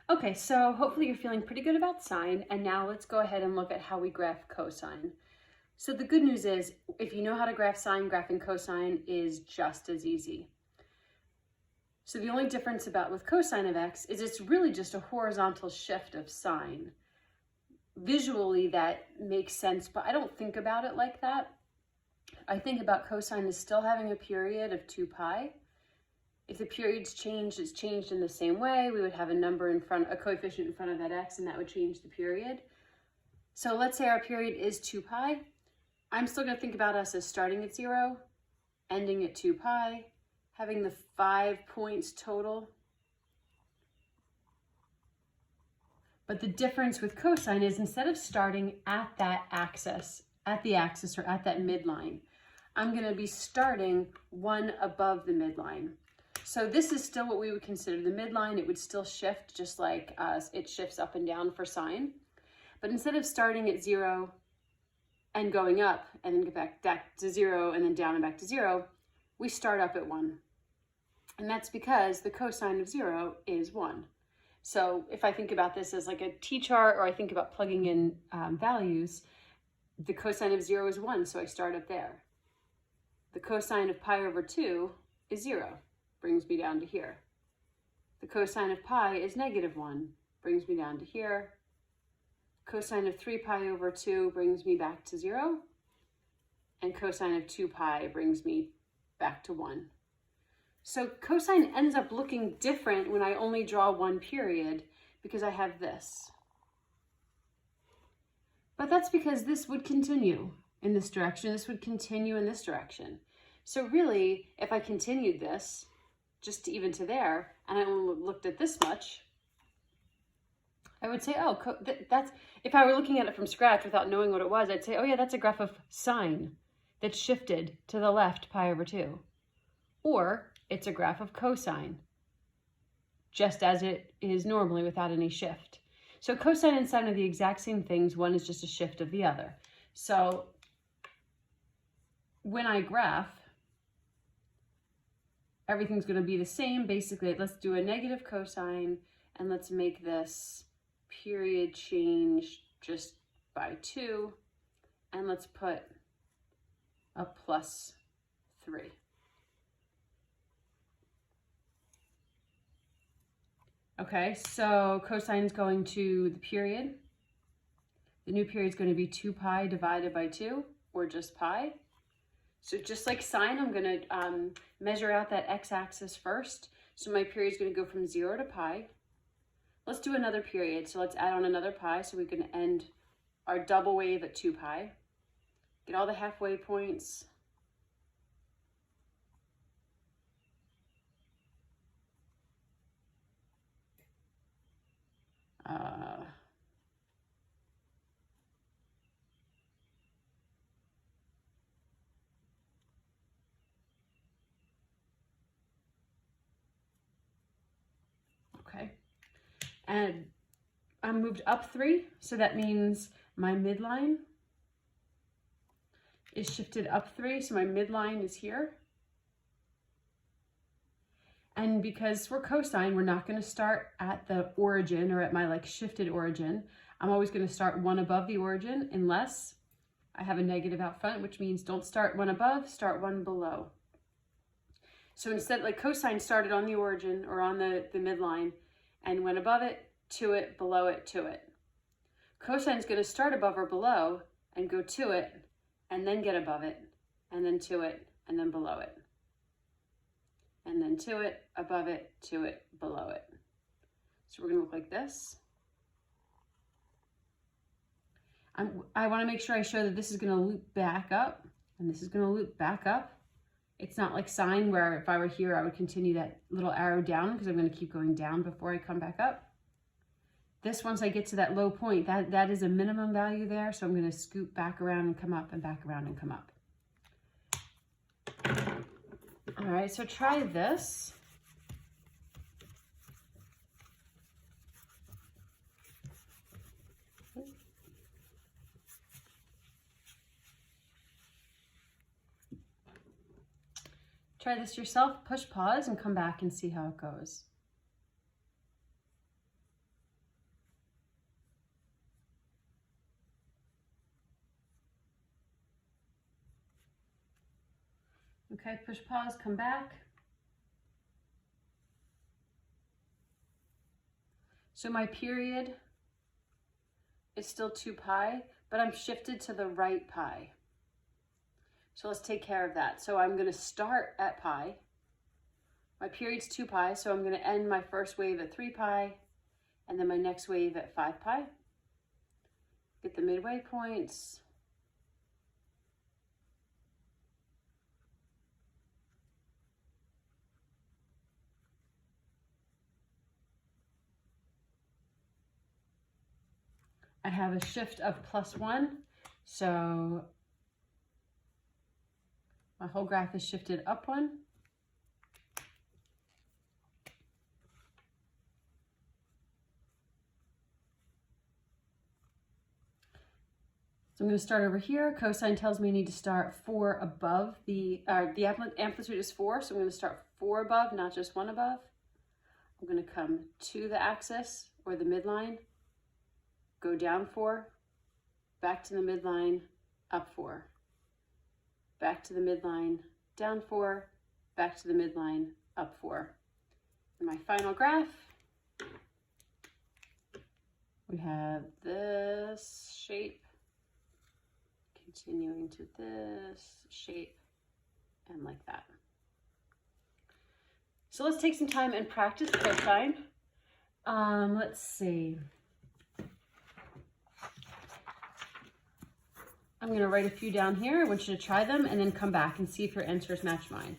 Okay, so hopefully you're feeling pretty good about sine, and now let's go ahead and look at how we graph cosine. So the good news is, if you know how to graph sine, graphing cosine is just as easy. So the only difference with cosine of x is it's really just a horizontal shift of sine. Visually that makes sense, but I don't think about it like that. I think about cosine as still having a period of 2 pi. If the period's changed, it's changed in the same way. We would have a number in front, a coefficient in front of that x, and that would change the period. So let's say our period is 2 pi. I'm still going to think about us as starting at 0, ending at 2 pi, having the 5 points total. But the difference with cosine is instead of starting at that axis, at the axis or at that midline, I'm going to be starting one above the midline. So this is still what we would consider the midline. It would still shift just like it shifts up and down for sine. But instead of starting at 0 and going up and then get back to 0 and then down and back to 0, we start up at 1. And that's because the cosine of 0 is 1. So if I think about this as like a t-chart, or I think about plugging in values, the cosine of 0 is 1, so I start up there. The cosine of pi over 2 is 0, brings me down to here. The cosine of pi is -1, brings me down to here. Cosine of 3 pi over 2 brings me back to 0. And cosine of 2 pi brings me back to 1. So cosine ends up looking different when I only draw one period because I have this. But that's because this would continue in this direction. This would continue in this direction. So really, if I continued this, just to even to there, and I only looked at this much, I would say, oh, that's, if I were looking at it from scratch without knowing what it was, I'd say, oh yeah, that's a graph of sine that shifted to the left pi over 2. Or it's a graph of cosine, just as it is normally without any shift. So cosine and sine are the exact same things. One is just a shift of the other. So when I graph, everything's going to be the same. Basically, let's do a negative cosine, and let's make this period change just by 2, and let's put a +3. Okay, so cosine is going to the period. The new period is going to be 2 pi divided by 2, or just pi. So just like sine, I'm going to measure out that x-axis first. So my period is going to go from 0 to pi. Let's do another period. So let's add on another pi. So we can end our double wave at 2 pi. Get all the halfway points. Okay, and I moved up 3, so that means my midline is shifted up 3, so my midline is here. And because we're cosine, we're not going to start at the origin or at my like shifted origin. I'm always going to start one above the origin unless I have a negative out front, which means don't start one above, start one below. So instead, like cosine started on the origin or on the midline and went above it, to it, below it, to it. Cosine is going to start above or below and go to it and then get above it and then to it and then below it. And then to it, above it, to it, below it. So we're going to look like this. I want to make sure I show that this is going to loop back up and this is going to loop back up. It's not like sine where if I were here, I would continue that little arrow down because I'm going to keep going down before I come back up. This, once I get to that low point, that is a minimum value there. So I'm going to scoop back around and come up and back around and come up. All right, so try this. Try this yourself, push pause and come back and see how it goes. Okay, push pause, come back. So my period is still 2 pi, but I'm shifted to the right pi. So let's take care of that. So I'm going to start at pi. My period's 2 pi, so I'm going to end my first wave at 3 pi, and then my next wave at 5 pi. Get the midway points. I have a shift of +1, so my whole graph is shifted up 1. So I'm going to start over here. Cosine tells me I need to start 4 above the amplitude is 4, so I'm going to start 4 above, not just 1 above. I'm going to come to the axis or the midline, go down 4, back to the midline, up 4, back to the midline, down 4, back to the midline, up 4. And my final graph, we have this shape, continuing to this shape, and like that. So let's take some time and practice cosine. Let's see. I'm going to write a few down here. I want you to try them and then come back and see if your answers match mine.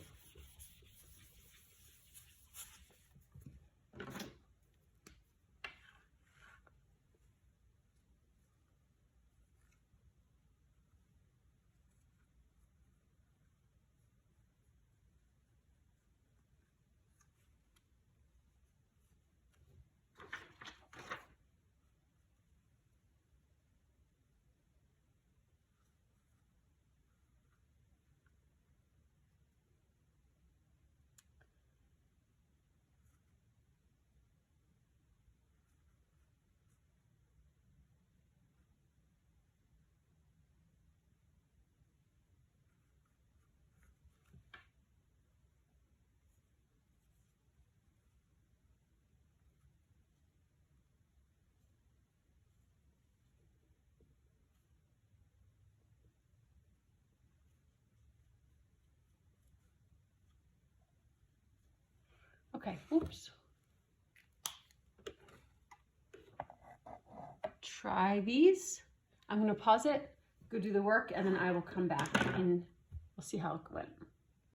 Okay, oops. Try these. I'm going to pause it, go do the work, and then I will come back and we'll see how it went.